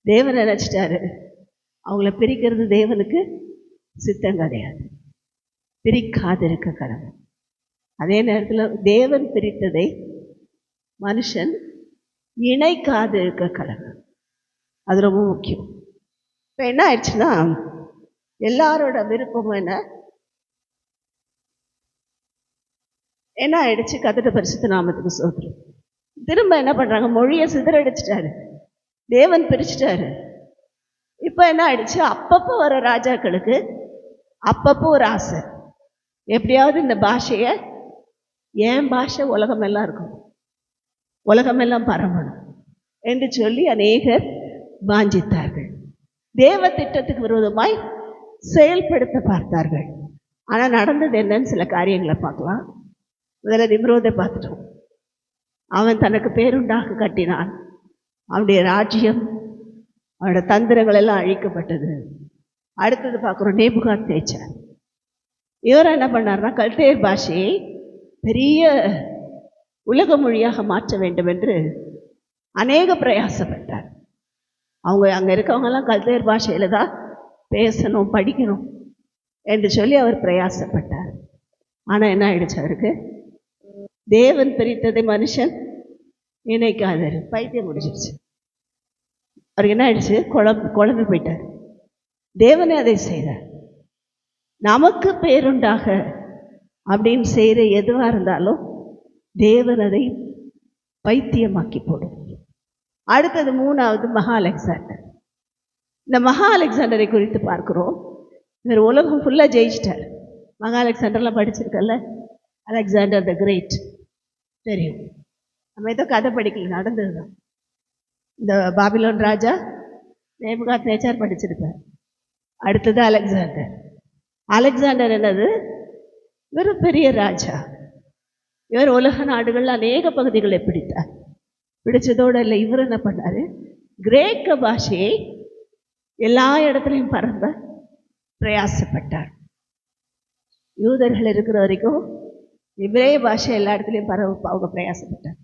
தேவன் நினச்சிட்டாரு அவங்கள பிரிக்கிறது தேவனுக்கு சித்தம் கிடையாது. பிரிக்காது இருக்க கடவுள். அதே நேரத்தில் தேவன் பிரித்ததை மனுஷன் இணைக்காது இருக்க கடவுள். அது ரொம்ப முக்கியம். இப்போ என்ன ஆயிடுச்சுன்னா, எல்லாரோட விருப்பமும் என்ன ஆயிடுச்சு? கர்த்தருடைய பரிசுத்த நாமத்துக்கு ஸ்தோத்திரம். திரும்ப என்ன பண்ணுறாங்க? மொழியை சிதறடிச்சிட்டாரு, தேவன் பிரிச்சுட்டாரு. இப்போ என்ன ஆயிடுச்சு? அப்பப்போ வர ராஜாக்களுக்கு அப்பப்போ ஒரு ஆசை, எப்படியாவது இந்த பாஷையை, என் பாஷை உலகமெல்லாம் இருக்கும், உலகமெல்லாம் பரவணும் என்று சொல்லி அநேகர் வாஞ்சித்தார்கள். தேவ திட்டத்துக்கு விரோதமாய் செயல்படுத்த பார்த்தார்கள். ஆனால் நடந்தது என்னன்னு சில காரியங்களை பார்க்கலாம். முதல்ல நிம்ரோதை பார்த்துட்டோம். அவன் தனக்கு பேருண்டாக கட்டினான். அவனுடைய ராஜ்யம், அவனோட தந்திரங்கள் எல்லாம் அழிக்கப்பட்டது. அடுத்தது பார்க்குறோம் நேபுகாத்நேச்சார். இவர் என்ன பண்ணார்னா, கல்தேயர் பாஷையை பெரிய உலக மொழியாக மாற்ற வேண்டும் என்று அநேக பிரயாசப்பட்டார். அவங்க அங்கே இருக்கவங்கெல்லாம் கல்தேயர் பாஷையில் தான் பேசணும், படிக்கணும் என்று சொல்லி அவர் பிரயாசப்பட்டார். ஆனால் என்ன ஆயிடுச்சு? அவருக்கு தேவன் பிரித்ததை மனுஷன் இணைக்காதரு, பைத்தியம் முடிச்சிருச்சு. அவருக்கு என்ன ஆயிடுச்சு? குழம்பு போயிட்டார். தேவனே அதை செய்தார். நமக்கு பேருண்டாக அப்படின்னு செய்கிற எதுவாக இருந்தாலும் தேவன் அதை பைத்தியமாக்கி போடும். அடுத்தது மூணாவது மகா அலெக்சாண்டர். இந்த மகா அலெக்சாண்டரை குறித்து பார்க்குறோம். இவர் உலகம் ஃபுல்லாக ஜெயிச்சிட்டார். மகா அலெக்சாண்டர்லாம் படிச்சிருக்கல, அலெக்சாண்டர் த கிரேட் தெரியும். நம்ம ஏதோ கதை படிக்கல, நடந்தது தான். இந்த பாபிலோன் ராஜா நேபுகாத்நேச்சார் படிச்சிருப்பார். அடுத்தது அலெக்சாண்டர். அலெக்சாண்டர் என்னது? இவர் பெரிய ராஜா. இவர் உலக நாடுகளில் அநேக பகுதிகளை பிடித்தார். பிடிச்சதோடு இல்லை, இவர் என்ன பண்ணார்? கிரேக்க பாஷையை எல்லா இடத்துலையும் பரப்ப பிரயாசப்பட்டார். யூதர்கள் இருக்கிற வரைக்கும் இவரே பாஷை எல்லா இடத்துலையும் பரவ அவங்க பிரயாசப்பட்டார்.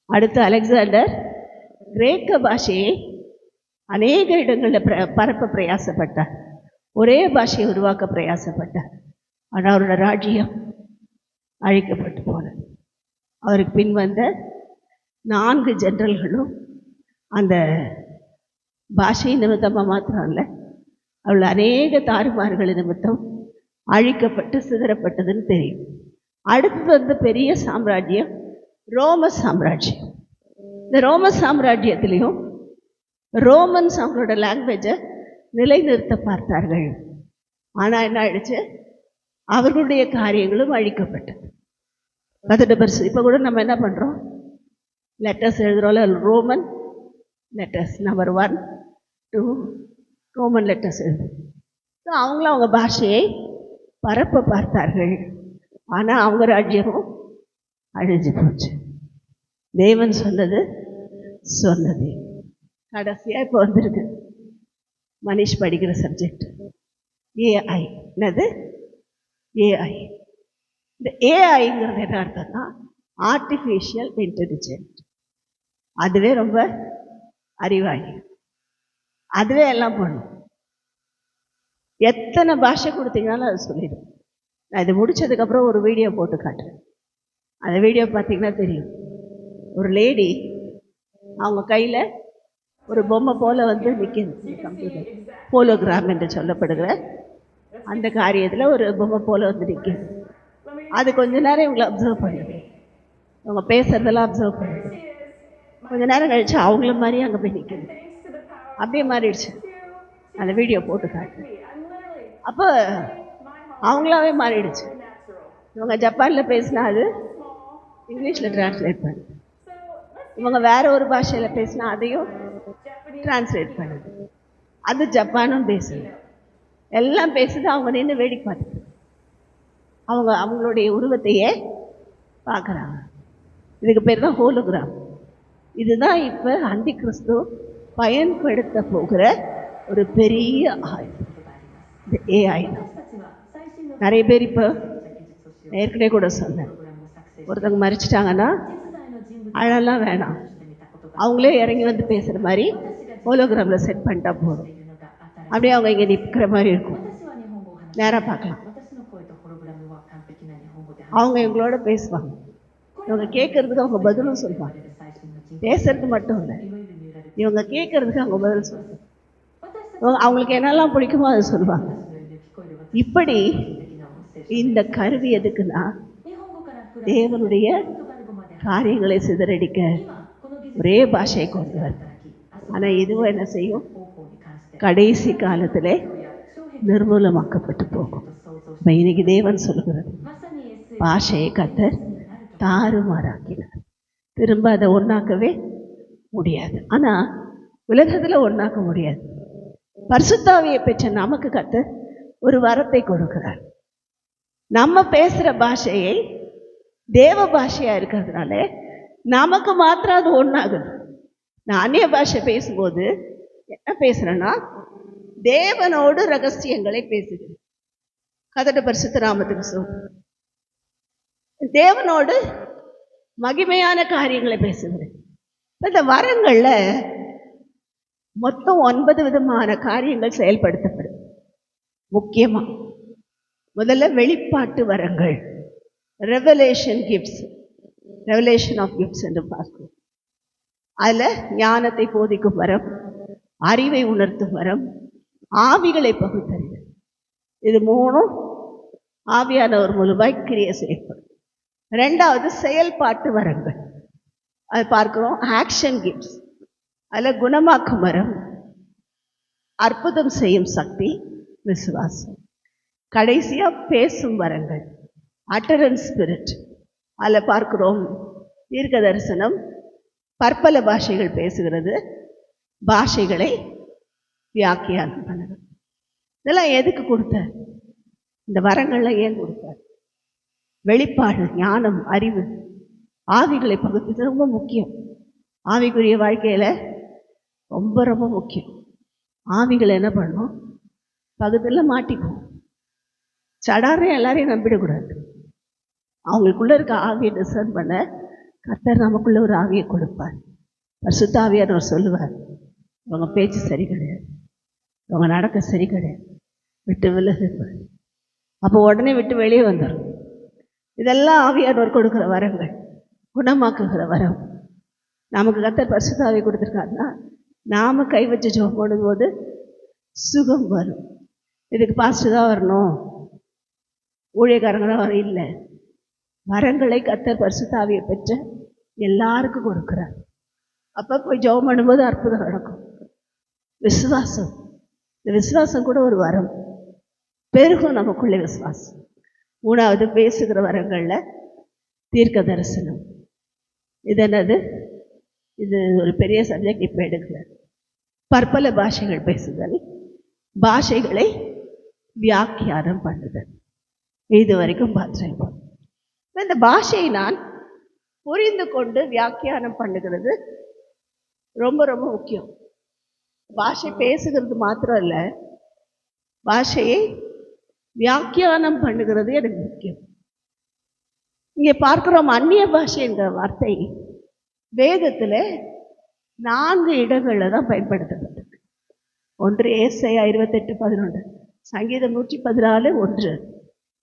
அடுத்து அலெக்சாண்டர் கிரேக்க பாஷையை அநேக இடங்களில் பரப்ப பிரயாசப்பட்டார். ஒரே பாஷையை உருவாக்க பிரயாசப்பட்டார். ஆனால் அவரோட ராஜ்யம் அழிக்கப்பட்டு போனது. அவருக்கு பின் வந்த 4 ஜெனரல்களும் அந்த பாஷை நிமித்தமாக மாத்திரம் இல்லை, அவள் அநேக தாறுமாறுகள் நிமித்தம் அழிக்கப்பட்டு சிதறப்பட்டதுன்னு தெரியும். அடுத்து வந்து பெரிய சாம்ராஜ்யம் ரோம சாம்ராஜ்யம். இந்த ரோம சாம்ராஜ்யத்திலையும் ரோமன்ஸ் அவங்களோட லாங்குவேஜை நிலைநிறுத்த பார்த்தார்கள். ஆனால் என்ன ஆயிடுச்சு? அவர்களுடைய காரியங்களும் அழிக்கப்பட்டது. அதோட பெருசு. இப்போ கூட நம்ம என்ன பண்ணுறோம்? லெட்டர்ஸ் எழுதுகிறோம்ல, Roman letters number 1, 2 Roman letters எழுது. ஸோ அவங்களும் அவங்க பாஷையை பரப்ப பார்த்தார்கள். ஆனால் அவங்க ராஜ்யமும் அழிஞ்சு போச்சு. தேவன் சொன்னது கடைசியாக இப்போ வந்திருக்கு மனிஷ் படிக்கிற சப்ஜெக்ட் ஏஐ. என்னது ஏஐ? இந்த ஏஐங்கிறது என்ன அர்த்தம்னா ஆர்டிஃபிஷியல் இன்டெலிஜென்ட். அதுவே ரொம்ப அறிவாளி, அதுவே எல்லாம் பண்ணும். எத்தனை பாஷை கொடுத்தீங்கன்னாலும் அது சொல்லிடும். நான் இது முடித்ததுக்கப்புறம் ஒரு வீடியோ போட்டு காட்டுறேன். அந்த வீடியோ பார்த்தீங்கன்னா தெரியும். ஒரு லேடி அவங்க கையில் ஒரு பொம்மை போல் வந்து நிற்கிது. கம்ப்யூட்டர் ஹோலோகிராம் என்று சொல்லப்படுகிற அந்த காரியத்தில் ஒரு பொம்மை போல் வந்து நிற்கிது. அது கொஞ்ச நேரம் இவங்களை அப்சர்வ் பண்ணுது. அவங்க பேசுகிறதெல்லாம் அப்சர்வ் பண்ணுது. கொஞ்ச நேரம் கழிச்சு அவங்கள மாதிரி அங்கே போய் நிற்கிது. அப்படியே மாறிடுச்சு. அந்த வீடியோ போட்டு காட்டு. அப்போ அவங்களாவே மாறிடுச்சு. இவங்க ஜப்பானில் பேசினா அது இங்கிலீஷில் டிரான்ஸ்லேட் பண்ணுது. இவங்க வேற ஒரு பாஷையில் பேசினா அதையும் டிரான்ஸ்லேட் பண்ணுது. அது ஜப்பானும் பேசுது, எல்லாம் பேசுது. அவங்க நின்று வேடிக்கை பார்த்துட்டு அவங்களுடைய உருவத்தையே பார்க்குறாங்க. இதுக்கு பேர் தான் ஹோலோகிராம். இதுதான் இப்போ அந்தி கிறிஸ்து பயன்படுத்த போகிற ஒரு பெரிய ஆயுதம், இந்த ஏஐ. நிறைய பேர் இப்போ ஏற்கனவே கூட சொன்னேன், ஒருத்தவங்க மறிச்சிட்டாங்கன்னா அழலாம் வேணாம், அவங்களே இறங்கி வந்து பேசுகிற மாதிரி ஹோலோகிராமில் செட் பண்ணிட்டா போதும். அப்படியே அவங்க இங்கே நிற்கிற மாதிரி இருக்கும், நேராக பார்க்கலாம். அவங்க எங்களோட பேசுவாங்க, இவங்க கேட்கறதுக்கு அவங்க பதிலும் சொல்லுவாங்க. பேசுறது மட்டும் இல்லை, இவங்க கேட்கறதுக்கு அவங்க பதில் சொல்லுவாங்க. அவங்களுக்கு என்னெல்லாம் பிடிக்குமோ அதை சொல்லுவாங்க. இப்படி இந்த கருவி எதுக்குன்னா தேவனுடைய காரியங்களை சிதறடிக்க ஒரே பாஷையை கொண்டு வருது. ஆனால் இதுவும் என்ன செய்யும்? கடைசி காலத்திலே நிர்மூலமாக்கப்பட்டு போகும். இன்னைக்கு தேவன் சொல்லுகிறது, பாஷையை கர்த்தர் தாறுமாறாக்கினார். திரும்ப அதை ஒன்றாக்கவே முடியாது. ஆனால் உலகத்தில் ஒன்றாக்க முடியாது. பரிசுத்த ஆவியை பெற்ற நமக்கு கர்த்தர் ஒரு வரத்தை கொடுக்கிறார். நம்ம பேசுகிற பாஷையை தேவ பாஷையாக இருக்கிறதுனால நமக்கு மாத்திரம் அது ஒன்றாகுது. நான் அந்நிய பாஷை பேசும்போது என்ன பேசுகிறேன்னா, தேவனோடு ரகசியங்களை பேசுகிறேன். கர்த்தருடைய பரிசுத்த நாமத்துக்கு சொல்றேன். தேவனோடு மகிமையான காரியங்களை பேசுகிறேன். இந்த வரங்கள்ல மொத்தம் 9 விதமான காரியங்கள் செயல்படுத்தப்படும். முக்கியமா முதல்ல வெளிப்பாட்டு வரங்கள், revelation gifts, revelation of gifts என்று பார்க்கிறோம். அதில் ஞானத்தை போதிக்கும் வரம், அறிவை உணர்த்தும் வரம், ஆவிகளை பகுத்தறிவு. இது மூணும் ஆவியானவர் மூலமாய் கிரியை செய்யப்படும். ரெண்டாவது செயல்பாட்டு வரங்கள், அது பார்க்கிறோம், ஆக்ஷன் கிஃப்ட்ஸ். அதில் குணமாக்கும் வரம், அற்புதம் செய்யும் சக்தி, விசுவாசம். கடைசியாக பேசும் வரங்கள், அட்டரன்ஸ் ஸ்பிரிட். அதில் பார்க்கிறோம் தீர்க்க தரிசனம், பற்பல பாஷைகள் பேசுகிறது, பாஷைகளை வியாக்கியானம் பண்ணுறது. இதெல்லாம் எதுக்கு கொடுத்தார்? இந்த வரங்கள்லாம் ஏன் கொடுத்தார்? வெளிப்பாடு, ஞானம், அறிவு, ஆவிகளை பகுத்து ரொம்ப முக்கியம். ஆவிக்குரிய வாழ்க்கையில் ரொம்ப ரொம்ப முக்கியம். ஆவிகளை என்ன பண்ணணும்? பகுதியில் மாட்டிக்கும். சடாரே எல்லாரையும் நம்பிடக்கூடாது. அவங்களுக்குள்ளே இருக்க ஆவியை டிசர்ன் பண்ண கர்த்தர் நமக்குள்ள ஒரு ஆவியை கொடுப்பார். பரிசுத்த ஆவியானவர் சொல்லுவார், இவங்க பேச்சு சரி கிடையாது, இவங்க நடக்க சரி கிடையாது, விட்டு விலகுவார். அப்போ உடனே விட்டு வெளியே வந்துடும். இதெல்லாம் ஆவியானவர் கொடுக்குற வரங்கள். குணமாக்குகிற வரம் நமக்கு கர்த்தர் பரிசுத்த ஆவியை கொடுத்துருக்காருன்னா நாம் கை வச்சு ஜெபம் போடும்போது சுகம் வரும். இதுக்கு பாஸ்டர் தான் வரணும், ஊழியக்காரங்க தான் வர இல்லை. வரங்களை கர்த்தர் பரிசுத்த ஆவியை பெற்ற எல்லாருக்கும் கொடுக்குறார். அப்போ போய் ஜெபம் பண்ணும்போது அற்புதம் நடக்கும். விசுவாசம், இந்த விசுவாசம் கூட ஒரு வரம். பெருகும் நமக்குள்ளே விசுவாசம். மூணாவது பேசுகிற வரங்களில் தீர்க்க தரிசனம். இது என்னது? இது ஒரு பெரிய சப்ஜெக்ட், இப்போ எடுக்கிறார். பற்பல பாஷைகள் பேசுதல், பாஷைகளை வியாக்கியானம் பண்ணுதல். இது வரைக்கும் பார்த்துருக்கோம். இந்த பாஷையை நான் புரிந்து கொண்டு வியாக்கியானம் பண்ணுகிறது ரொம்ப ரொம்ப முக்கியம். பாஷை பேசுகிறது மாத்திரம் இல்லை, பாஷையை வியாக்கியானம் பண்ணுகிறது எனக்கு முக்கியம். இங்கே பார்க்கிறோம், அந்நிய பாஷை என்ற வார்த்தை வேதத்தில் 4 இடங்களில் தான் பயன்படுத்தப்பட்டது. ஒன்று ஏசாயா 28:11, சங்கீதம் 114 1,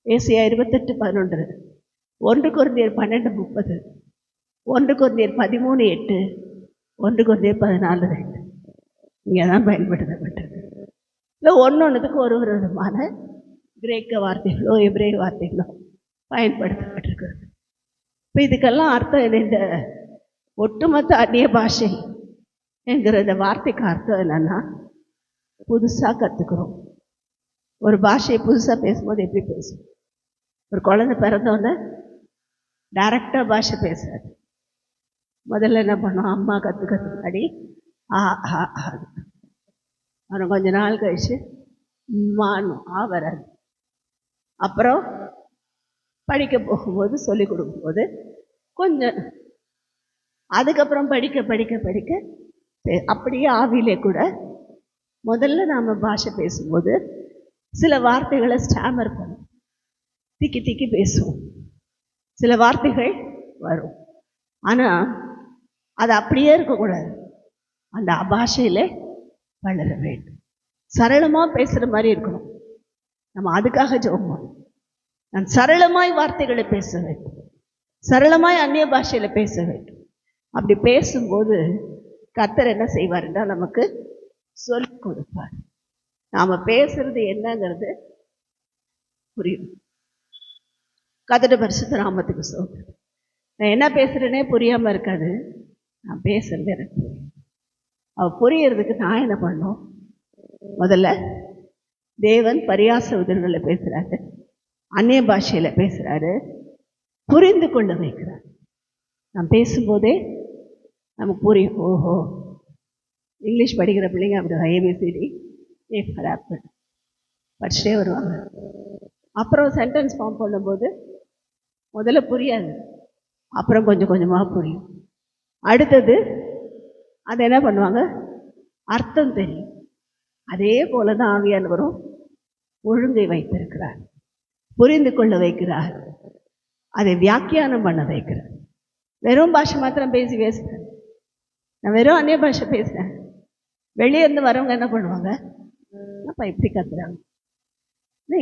ஏசாயா 28:11, 1 கொரிந்தியர் 12:30, 1 கொரிந்தியர் 13:8, 1 கொரிந்தியர் 14:2. இங்கே தான் பயன்படுத்தப்பட்டது. இல்லை ஒன்னொன்றுத்துக்கு ஒரு விதமான கிரேக்க வார்த்தைகளோ எபிரேய வார்த்தைகளோ பயன்படுத்தப்பட்டிருக்கிறது. இப்போ இதுக்கெல்லாம் அர்த்தம் இந்த ஒட்டுமொத்த அந்நிய பாஷை என்கிற இந்த வார்த்தைக்கு அர்த்தம் என்னன்னா, புதுசாக கற்றுக்கிறோம். ஒரு பாஷையை புதுசாக பேசும்போது எப்படி பேசும்? ஒரு குழந்தை பிறந்தோடனே டைரக்டாக பாஷை பேசாது. முதல்ல என்ன பண்ணோம்? அம்மா கற்றுக்கிறதுக்கு முன்னாடி அப்புறம் கொஞ்ச நாள் கழிச்சு மானும் வராது. அப்புறம் படிக்க போகும்போது சொல்லிக் கொடுக்கும்போது கொஞ்சம், அதுக்கப்புறம் படிக்க படிக்க படிக்க அப்படியே ஆவிலே கூட முதல்ல நாம் பாஷை பேசும்போது சில வார்த்தைகளை ஸ்டாமர் பண்ணும், திக்கி திக்கி பேசுவோம். சில வார்த்தைகள் வரும், ஆனால் அது அப்படியே இருக்கக்கூடாது. அந்த பாஷையில் வளர வேண்டும். சரளமாக பேசுகிற மாதிரி இருக்கணும். நம்ம அதுக்காக ஜெபம் பண்ணணும். நான் சரளமாய் வார்த்தைகளை பேச வேண்டும், சரளமாய் அந்நிய பாஷையில் பேச வேண்டும். அப்படி பேசும்போது கர்த்தர் என்ன செய்வாருன்னா நமக்கு சொல்லிக் கொடுப்பார். நாம் பேசுறது என்னங்கிறது புரியும். கர்த்தருடைய பரிசுத்த நாமத்துக்கு ஸ்தோத்திரம். நான் என்ன பேசுகிறேனே புரியாமல் இருக்காது, நான் பேசுறது எனக்கு புரியும். புரியறதுக்கு நான் என்ன பண்ணணும்? முதல்ல தேவன் பரியாச உதடுகளில் பேசுகிறாரு, அந்நிய பாஷையில் பேசுகிறாரு, புரிந்து கொள்ள வைக்கிறார். நான் பேசும்போதே நமக்கு புரியும். ஓஹோ, இங்கிலீஷ் படிக்கிற பிள்ளைங்க அப்படி ஏபிசிடி படிச்சுட்டே வருவாங்க. அப்புறம் சென்டென்ஸ் ஃபார்ம் பண்ணும்போது முதல்ல புரியாது, அப்புறம் கொஞ்சம் கொஞ்சமாக புரியும். அடுத்தது அது என்ன பண்ணுவாங்க, அர்த்தம் தெரியும். அதே போல தான் ஆவியானவரும் ஒழுங்கை வைத்திருக்கிறார், புரிந்து கொள்ள வைக்கிறார், அதை வியாக்கியானம் பண்ண வைக்கிறார். வெறும் பாஷை மாத்திரம் பேசி பேசுகிறேன், நான் வெறும் அந்நிய பாஷை பேசுகிறேன். வெளியே இருந்து வரவங்க என்ன பண்ணுவாங்க, அப்பா இப்படி கத்துறாங்க,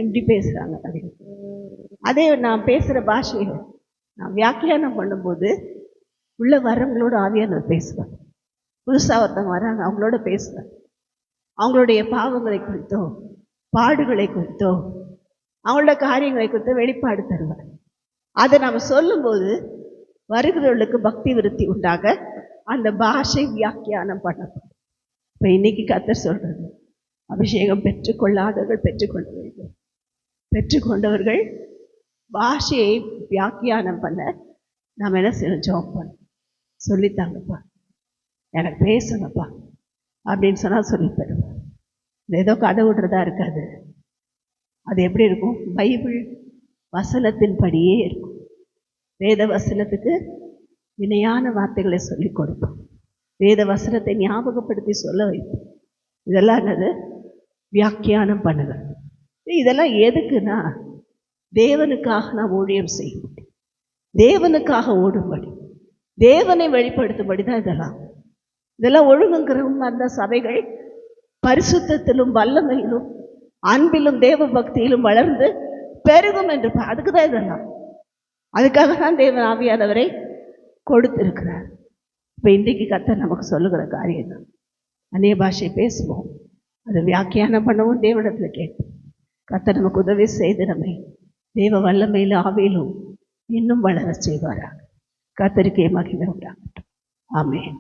இப்படி பேசுகிறாங்க அப்படின்னு. அதே நான் பேசுகிற பாஷையை நான் வியாக்கியானம் பண்ணும்போது உள்ள வரவங்களோட ஆவியானவர் பேசுவாங்க. புதுசாக ஒருத்தவங்க வராங்க, அவங்களோட பேசுவேன். அவங்களுடைய பாவங்களை குறித்தோ பாடுகளை குறித்தோ அவங்களோட காரியங்களை குறித்தோ வெளிப்பாடு தருவார். அதை நாம் சொல்லும்போது வருகிறவர்களுக்கு பக்தி விருத்தி உண்டாக அந்த பாஷை வியாக்கியானம் பண்ணப்படும். இப்போ இன்னைக்கு கர்த்தர் சொல்றது, அபிஷேகம் பெற்றுக்கொள்ளாதவர்கள் பெற்றுக்கொள்ள வேண்டும், பெற்றுக்கொண்டவர்கள் பாஷையை வியாக்கியானம் பண்ண நாம் என்ன செய்யணும்? ஜெபம் பண்ண சொல்லித்தாங்கப்பா, எனக்கு பேசணும்ப்பா அப்படின்னு சொன்னால் சொல்லி தருவார். இது ஏதோ கதை விடுறதா இருக்காது. அது எப்படி இருக்கும்? பைபிள் வசனத்தின் படியே இருக்கும். வேத வசனத்துக்கு இணையான வார்த்தைகளை சொல்லி கொடுப்போம், வேத வசனத்தை ஞாபகப்படுத்தி சொல்ல வைப்போம். இதெல்லாம் என்னது? வியாக்கியானம் பண்ணுங்கள். இதெல்லாம் எதுக்குன்னா தேவனுக்காக நாம் ஊழியம் செய்ய முடியும், தேவனுக்காக ஓடும்படி, தேவனை வெளிப்படுத்தும்படி தான் இதெல்லாம் ஒழுங்குங்கிறவங்க அந்த சபைகள் பரிசுத்தத்திலும் வல்லமையிலும் அன்பிலும் தேவ பக்தியிலும் வளர்ந்து பெருகும் என்று. அதுக்கு தான் இதெல்லாம், அதுக்காக தான் தேவன் ஆவியானவரை கொடுத்திருக்கிறார். இப்போ இன்றைக்கு கர்த்தர் நமக்கு சொல்லுகிற காரியம் தான், அந்நிய பாஷை பேசுவோம், அதை வியாக்கியானம் பண்ணவும் தேவனிடத்தில் கேட்போம். கர்த்தர் நமக்கு உதவி செய்து நம்மை தேவ வல்லமையிலும் ஆவியிலும் இன்னும் வளர செய்வாராக. கர்த்தருக்கே மகிமை உண்டாகட்டும். ஆமென்.